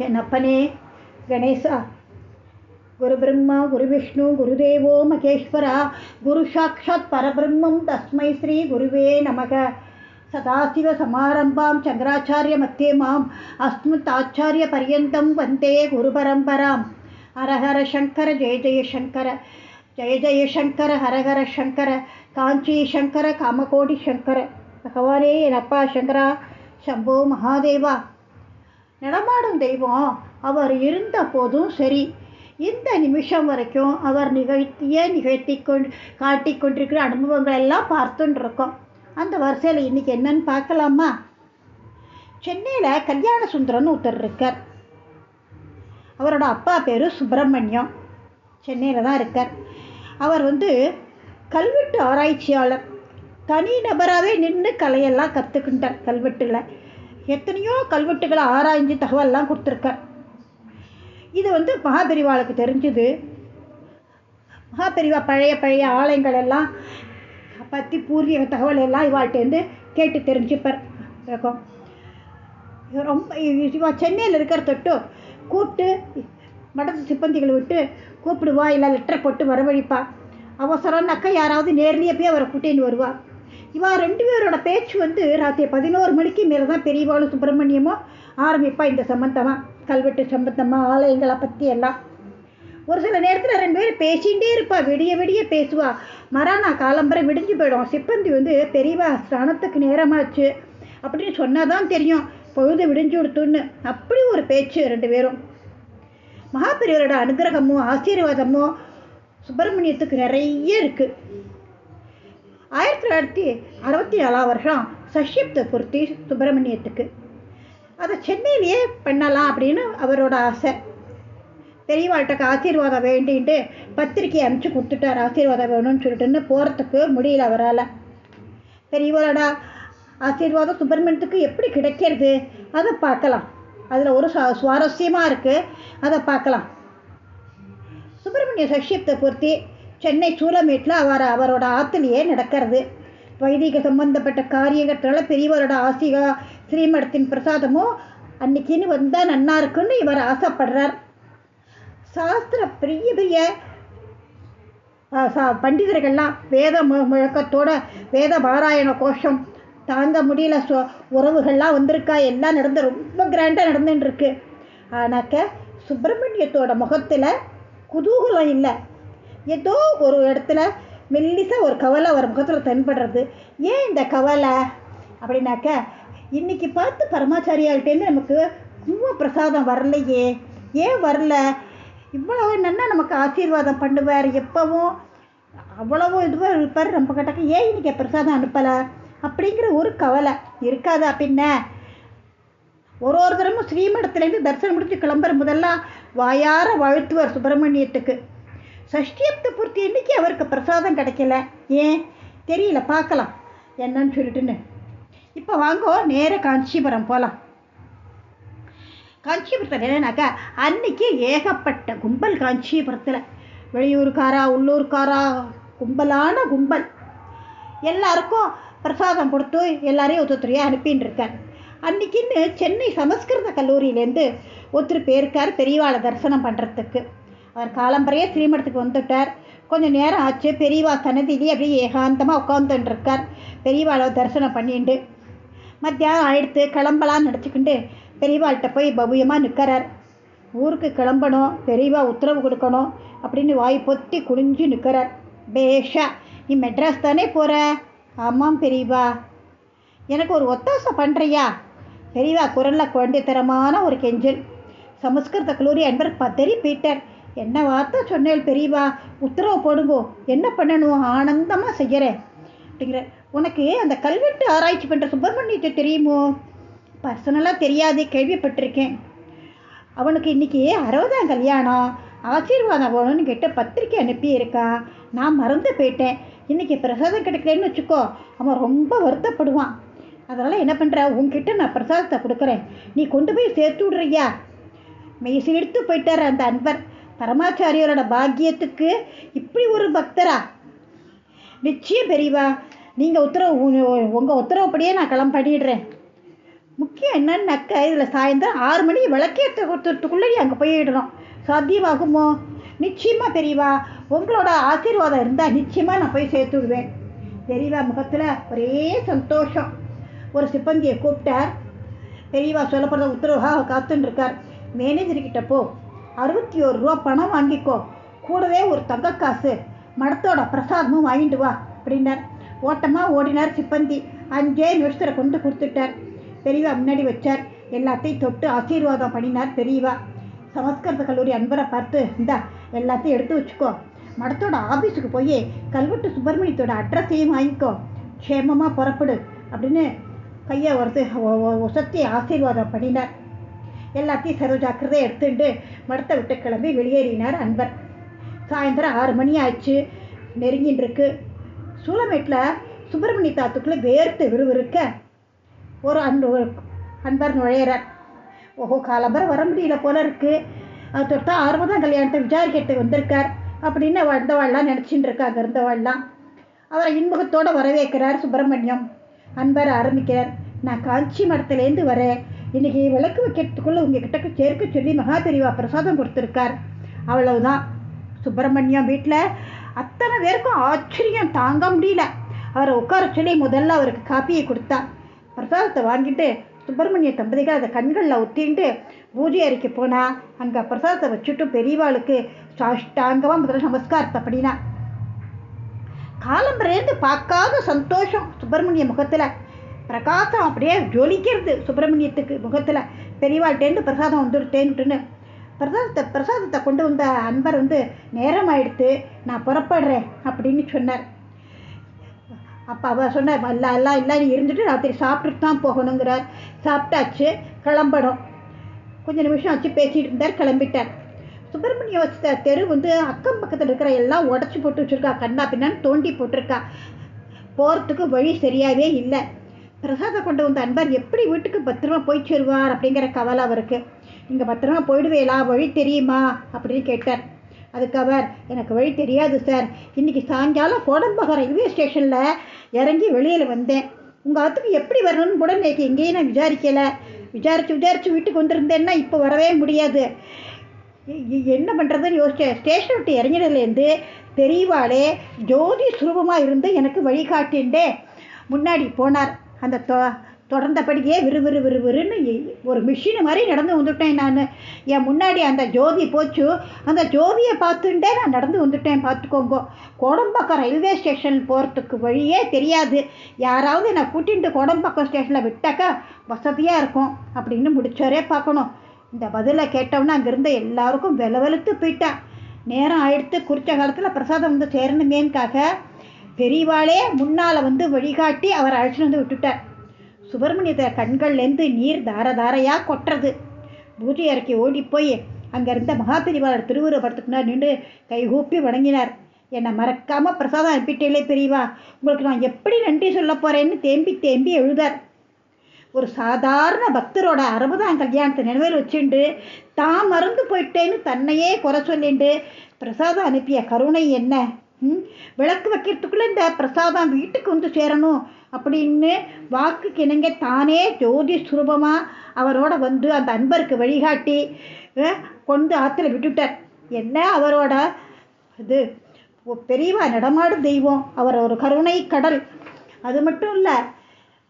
என் அப்பனே கணேசா, குரு பிரம்மா குரு விஷ்ணு குருதேவோ மகேஸ்வரா, குரு சாட்சாத் பரபிரம்மம் தஸ்மை ஸ்ரீ குருவே நமக. சதாசிவ சமாரம்பாம் சங்கராச்சாரிய மத்தியமாம் அஸ்மத் ஆச்சாரிய பரியந்தம் வந்தே குரு பரம்பராம். ஹரஹர சங்கர ஜெய ஜெய சங்கர, ஜெய ஜெய சங்கர ஹரஹர சங்கர, காஞ்சி சங்கர காமகோடி சங்கர. பகவானே என் அப்பா சங்கரா, சம்போ மகாதேவா. நடமாடும் தெய்வம் அவர் இருந்த போதும் சரி, இந்த நிமிஷம் வரைக்கும் அவர் நிகழ்த்தி காட்டிக்கொண்டிருக்கிற அனுபவங்கள் எல்லாம் பார்த்துட்டு இருக்கோம். அந்த வரிசையில் இன்னைக்கு என்னன்னு பார்க்கலாமா? சென்னையில் கல்யாண சுந்தரம்னு ஒருத்தர் இருக்கார். அவரோட அப்பா பேர் சுப்பிரமணியம். சென்னையில் தான் இருக்கார். அவர் கல்வெட்டு ஆராய்ச்சியாளர். தனி நபராகவே நின்று கலையெல்லாம் கற்றுக்கிட்டார். கல்வெட்டில் எத்தனையோ கல்வெட்டுகளை ஆராய்ஞ்சு தகவல்லாம் கொடுத்துருக்கார். இது மகாபெரிவாளுக்கு தெரிஞ்சுது. மகாபெரிவா பழைய ஆலயங்கள் எல்லாம் பற்றி பூர்வீக தகவல் எல்லாம் இவாள்கிட்டேருந்து கேட்டு தெரிஞ்சுப்பார் இருக்கும். ரொம்ப இவா சென்னையில் இருக்கிற தொட்டு கூப்பிட்டு மடத்து சிப்பந்திகளை விட்டு கூப்பிடுவா, இல்லை லெட்டர் போட்டு வரவழைப்பா. அவசரம்னாக்கா யாராவது நேர்லேயே போய் அவரை கூட்டின்னு வருவா. இவா ரெண்டு பேரோட பேச்சு ராத்திரி 11 மணிக்கு மேலே தான் பெரியவாளும் சுப்பிரமணியமும் ஆரம்பிப்பா. இந்த சம்பந்தமாக, கல்வெட்டு சம்பந்தமாக, ஆலயங்களை பற்றி எல்லாம். ஒரு சில நேரத்தில் ரெண்டு பேரும் பேசிகிட்டே இருப்பா. விடிய விடிய பேசுவா. மறானா காலம்பரை விடிஞ்சு போயிடும். சிப்பந்தி பெரியவா ஸ்நானத்துக்கு நேரமாச்சு அப்படின்னு சொன்னால் தான் தெரியும் பொழுது விடிஞ்சு கொடுத்துன்னு. அப்படி ஒரு பேச்சு ரெண்டு பேரும். மகாபெரியவரோட அனுகிரகமும் ஆசீர்வாதமும் சுப்பிரமணியத்துக்கு நிறைய இருக்குது. 1964 வருஷம் சஷ்யப்த பூர்த்தி சுப்பிரமணியத்துக்கு. அதை சென்னையிலேயே பண்ணலாம் அப்படின்னு அவரோட ஆசை. பெரியவாள்கிட்ட ஆசீர்வாதம் வேண்டின்ட்டு பத்திரிக்கை அனுப்பிச்சு கொடுத்துட்டார். ஆசீர்வாதம் வேணும்னு சொல்லிட்டுன்னு போகிறதுக்கு முடியல அவரால். பெரியவாளோட ஆசீர்வாதம் சுப்பிரமணியத்துக்கு எப்படி கிடைக்கிறது அதை பார்க்கலாம். அதில் ஒரு சுவாரஸ்யமாக இருக்குது, அதை பார்க்கலாம். சுப்பிரமணிய சஷ்யப்த பூர்த்தி சென்னை சூலமேட்டில் அவரோட ஆற்றுலையே நடக்கிறது. வைதிக சம்பந்தப்பட்ட காரியங்களால் பெரியவரோட ஆசிகா ஸ்ரீமடத்தின் பிரசாதமும் அன்னைக்குன்னு வந்தால் நன்னா இருக்குன்னு இவர் ஆசைப்படுறார். சாஸ்திர பெரிய பண்டிதர்கள்லாம் வேத முழக்கத்தோட வேத பாராயண கோஷம் தாங்க முடியல, உறவுகள்லாம் வந்திருக்கா. எல்லாம் ரொம்ப கிராண்டாக நடந்துட்டுருக்கு. ஆனாக்க சுப்பிரமணியத்தோட முகத்தில் குதூகலம் இல்லை. ஏதோ ஒரு இடத்துல மெல்லிசாக ஒரு கவலை அவர் முகத்தில் தென்படுறது. ஏன் இந்த கவலை அப்படின்னாக்க, இன்னைக்கு பார்த்து பரமாச்சாரியாள்கிட்டேருந்து நமக்கு கும்ப பிரசாதம் வரலையே, ஏன் வரல? இவ்வளவு நன்னா நமக்கு ஆசீர்வாதம் பண்ணுவார், எப்பவும் அவ்வளவு இதுவாக இருப்பார் நம்ம கிட்டக்க, ஏன் இன்னைக்கு பிரசாதம் அனுப்பலை அப்படிங்கிற ஒரு கவலை இருக்காதா? பின்ன ஒரு தரமும் ஸ்ரீமடத்துலேருந்து தரிசனம் முடிச்சு கிளம்புற முதல்லாம் வாயார வாழ்த்துவார் சுப்பிரமணியத்துக்கு. சஷ்டியப்த பூர்த்தி இன்னைக்கு அவருக்கு பிரசாதம் கிடைக்கல. ஏன் தெரியல, பார்க்கலாம் என்னன்னு சொல்லிட்டுன்னு. இப்போ வாங்கோ நேர காஞ்சிபுரம் போகலாம். காஞ்சிபுரத்தில் என்னன்னாக்கா அன்னைக்கு ஏகப்பட்ட கும்பல். காஞ்சிபுரத்தில் வெளியூருக்காரா உள்ளூர்காரா கும்பலான கும்பல். எல்லாருக்கும் பிரசாதம் கொடுத்து எல்லாரையும் ஒருத்தரையாக அனுப்பின்னு இருக்கார். அன்னைக்குன்னு சென்னை சமஸ்கிருத கல்லூரியிலேருந்து ஒருத்தர் போயிருக்கார் பெரியவாளை தரிசனம் பண்ணுறதுக்கு. அவர் காலம்பறையே ஸ்ரீமடத்துக்கு வந்துட்டார். கொஞ்சம் நேரம் ஆச்சு. பெரியவா சன்னதியிலேயே அப்படியே ஏகாந்தமாக உட்காந்துட்டு இருக்கார். பெரியவாளை தரிசனம் பண்ணிட்டு மத்தியானம் ஆயிடுத்து கிளம்பலான்னு நினச்சிக்கிண்டு பெரியவாள்கிட்ட போய் பவ்யமாக நிற்கிறார். ஊருக்கு கிளம்பணும், பெரியவா உத்தரவு கொடுக்கணும் அப்படின்னு வாய் பொத்தி குடிஞ்சு நிற்கிறார். பேஷா, நீ மெட்ராஸ் தானே போகிற? ஆமாம் பெரியவா. எனக்கு ஒரு ஒத்தாசை பண்ணுறியா? பெரியவா குரலில் குழந்தைத்தரமான ஒரு கெஞ்சல். சமஸ்கிருத கல்லூரி அன்பர் பதறி போயிட்டார். என்ன வார்த்தை சொன்னேன் பெரியவா, உத்தரவு போடுங்கோ, என்ன பண்ணணும்? ஆனந்தமாக செய்கிறேன் அப்படிங்கிற. உனக்கு அந்த கல்வெட்டு ஆராய்ச்சி பண்ணுற சுப்பிரமணியத்தை தெரியுமோ? பர்சனலாக தெரியாது, கேள்விப்பட்டிருக்கேன். அவனுக்கு இன்றைக்கி 60ஆம் கல்யாணம், ஆசீர்வாதம் வேணும்னு கேட்டு பத்திரிக்கை அனுப்பியிருக்கா. நான் மறந்து போயிட்டேன். இன்றைக்கி பிரசாதம் கிடைக்கலன்னு வச்சுக்கோ, அவன் ரொம்ப வருத்தப்படுவான். அதனால் என்ன பண்ணுற, உன்கிட்ட நான் பிரசாதத்தை கொடுக்குறேன், நீ கொண்டு போய் சேர்த்து விட்றியா? மெய்சி எடுத்து போயிட்டார் அந்த அன்பர். பரமாச்சாரியோட பாக்கியத்துக்கு இப்படி ஒரு பக்தரா? நிச்சயம் பெரியவா, நீங்கள் உங்கள் உத்தரவுப்படியே நான் பண்ணிடுறேன். முக்கியம் என்னன்னாக்க இதில் சாயந்தரம் 6 மணி விளக்கேற்ற கொடுத்துறதுக்குள்ளே நீ அங்கே போயிடணும். சாத்தியமாகுமோ? நிச்சயமாக பெரியவா, உங்களோட ஆசீர்வாதம் இருந்தால் நிச்சயமாக நான் போய் சேர்த்து விடுவேன். பெரியவா முகத்தில் ஒரே சந்தோஷம். ஒரு சிப்பந்தியை கூப்பிட்டார். பெரியவா சொல்லப்படுற உத்தரவாக காத்துன்னு மேனேஜர்கிட்ட போ, 61 ரூபா பணம் வாங்கிக்கோ, கூடவே ஒரு தங்க காசு மடத்தோட பிரசாதமும் வாங்கிட்டு வா அப்படின்னார். ஓட்டமாக ஓடினார் சிப்பந்தி. 5 நிமிஷத்தில் கொண்டு கொடுத்துட்டார். பெரியவா முன்னாடி வச்சார். எல்லாத்தையும் தொட்டு ஆசீர்வாதம் பண்ணினார் பெரியவா. சமஸ்கிருத கல்லூரி அன்பரை பார்த்து, இந்தா எல்லாத்தையும் எடுத்து வச்சுக்கோ, மடத்தோட ஆஃபீஸுக்கு போய் கல்வெட்டு சுப்பிரமணியத்தோட அட்ரஸையும் வாங்கிக்கோ, க்ஷேமமாக புறப்படு அப்படின்னு கையை ஒசத்தி ஆசீர்வாதம் பண்ணினார். எல்லாத்தையும் சர்வஜாக்கிரதையை எடுத்துட்டு மடத்தை விட்டு கிளம்பி வெளியேறினார் அன்பர். சாயந்தரம் 6 மணி ஆச்சு, நெருங்கின்னு இருக்கு. சூளமேட்டில் சுப்பிரமணிய தாத்துக்குள்ளே வேர்த்து விறுவிறுக்க ஒரு அன்பர் நுழையிறார். ஓஹோ, காலம்பரம் வர முடியல போல இருக்கு, அது தொட்டா 60ஆம் கல்யாணத்தை விசாரிக்கிறதுக்கு வந்திருக்கார் அப்படின்னு வந்தவாள்லாம் நினச்சின்னு இருக்காங்க. இருந்தவாள்லாம் அவரை இன்முகத்தோடு வரவேற்கிறார் சுப்பிரமணியம். அன்பர் ஆரம்பிக்கிறார். நான் காஞ்சி மடத்துலேருந்து வரேன். இன்றைக்கி விளக்கு வைக்கிறதுக்குள்ளே உங்கள் கிட்டக்கு சேர்க்க சொல்லி மகாபெரிவா பிரசாதம் கொடுத்துருக்கார். அவ்வளவுதான். சுப்பிரமணியம் வீட்டில் அத்தனை பேருக்கும் ஆச்சரியம் தாங்க முடியல. அவரை உட்கார சொல்லி முதல்ல அவருக்கு காப்பியை கொடுத்தா. பிரசாதத்தை வாங்கிட்டு சுப்பிரமணிய தம்பதிகள் அதை கண்களில் ஒத்தின்ட்டு பூஜை அறைக்கு போனால் அங்கே பிரசாதத்தை வச்சுட்டு பெரியவாளுக்கு சாஷ்டாங்கமாக முதல்ல நமஸ்காரத்தை பண்ணினா. காலம்பரேந்து பார்க்காத சந்தோஷம் சுப்பிரமணிய முகத்தில். பிரகாசம் அப்படியே ஜொலிக்கிறது சுப்பிரமணியத்துக்கு முகத்தில். பெரியவாள்கிட்டேருந்து பிரசாதம் வந்துடுத்தேன்ட்டுன்னு பிரசாதத்தை கொண்டு வந்த அன்பர் நேரம் ஆயிடுத்து, நான் புறப்படுறேன் அப்படின்னு சொன்னார். அப்போ அவர் சொன்னார், எல்லாம் நீ இருந்துட்டு ராத்திரி சாப்பிட்டுட்டு தான் போகணுங்கிறார். சாப்பிட்டாச்சு, கிளம்பணும். கொஞ்சம் நிமிஷம் ஆச்சு பேசிகிட்டு இருந்தார், கிளம்பிட்டார். சுப்பிரமணிய வச்ச தெரு அக்கம் பக்கத்தில் இருக்கிற எல்லாம் உடச்சி போட்டு வச்சுருக்கா, கண்ணா பின்னான்னு தோண்டி போட்டிருக்கா. போகிறதுக்கு வழி சரியாகவே இல்லை. பிரசாதம் கொண்டு வந்த அன்பர் எப்படி வீட்டுக்கு பத்திரமா போய் சேருவார் அப்படிங்கிற கவலை அவருக்கு. நீங்கள் பத்திரமா போயிடுவேலா, வழி தெரியுமா அப்படின்னு கேட்டார். அதுக்கு அவர், எனக்கு வழி தெரியாது சார், இன்றைக்கி சாயங்காலம் கோடம்பாக்கம் ரயில்வே ஸ்டேஷனில் இறங்கி வெளியில் வந்தேன். உங்கள் ஆத்துக்கு எப்படி வரணும்னு கூட நேற்று எங்கேயும் நான் விசாரிக்கலை. விசாரித்து வீட்டுக்கு வந்திருந்தேன்னா இப்போ வரவே முடியாது. என்ன பண்ணுறதுன்னு யோசித்தேன். ஸ்டேஷன் விட்டு இறங்கினதுலேருந்து பெரியவாளே ஜோதி சுரூபமாக இருந்து எனக்கு வழிகாட்டின்ண்டே முன்னாடி போனார். அந்த தொடர்ந்தபடியே விறுவிறுன்னு ஒரு மிஷின் மாதிரி நடந்து வந்துட்டேன். நான் என் முன்னாடி அந்த ஜோதி போச்சு, அந்த ஜோதியை பார்த்துட்டே நான் நடந்து வந்துட்டேன். பார்த்துக்கோங்க, கோடம்பாக்கம் ரயில்வே ஸ்டேஷன் போகிறதுக்கு வழியே தெரியாது. யாராவது என்னை கூட்டிகிட்டு கோடம்பாக்கம் ஸ்டேஷனில் விட்டாக்கா வசதியாக இருக்கும் அப்படின்னு முடிச்சாரே பார்க்கணும். இந்த பதிலை கேட்டோம்னா அங்கேருந்து எல்லாருக்கும் வெலவெலுத்து போயிட்டா. நேரம் ஆயிடுத்து. குறித்த காலத்தில் பிரசாதம் சேரணுமேன்காக பெரியவாளே முன்னால் வழிகாட்டி அவர் அழைச்சிட்டு விட்டுட்டார். சுப்பிரமணியத்தை கண்கள்லேருந்து நீர் தாரையாக கொட்டுறது. பூஜை அறைக்கு ஓடி போய் அங்கே இருந்த மகாபெரிவாளர் திருவுருவப்படத்துக்கு முன்னாடி நின்று கைகூப்பி வணங்கினார். என்னை மறக்காமல் பிரசாதம் அனுப்பிட்டேலே பெரியவா, உங்களுக்கு நான் எப்படி நன்றி சொல்ல போகிறேன்னு தேம்பி எழுதார். ஒரு சாதாரண பக்தரோட 60ஆம் கல்யாணத்தை நினைவில் வச்சுண்டு தான் மறந்து போயிட்டேன்னு தன்னையே குறை சொல்லிண்டு பிரசாதம் அனுப்பிய கருணை என்ன! விளக்கு வைக்கிறதுக்குள்ளே இந்த பிரசாதம் வீட்டுக்கு சேரணும் அப்படின்னு வாக்குக்கு இணங்க தானே ஜோதி சுரூபமாக அவரோட அந்த அன்பருக்கு வழிகாட்டி கொண்டு ஆற்றுல விட்டுட்டார். என்ன அவரோட இது பெரியவா நடமாடும் தெய்வம், அவர் ஒரு கருணை கடல். அது மட்டும் இல்லை,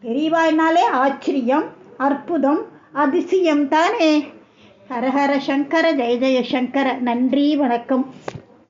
பெரியவாய்னாலே ஆச்சரியம், அற்புதம், அதிசயம் தானே. ஹரஹர சங்கர, ஜெய ஜெய சங்கர. நன்றி, வணக்கம்.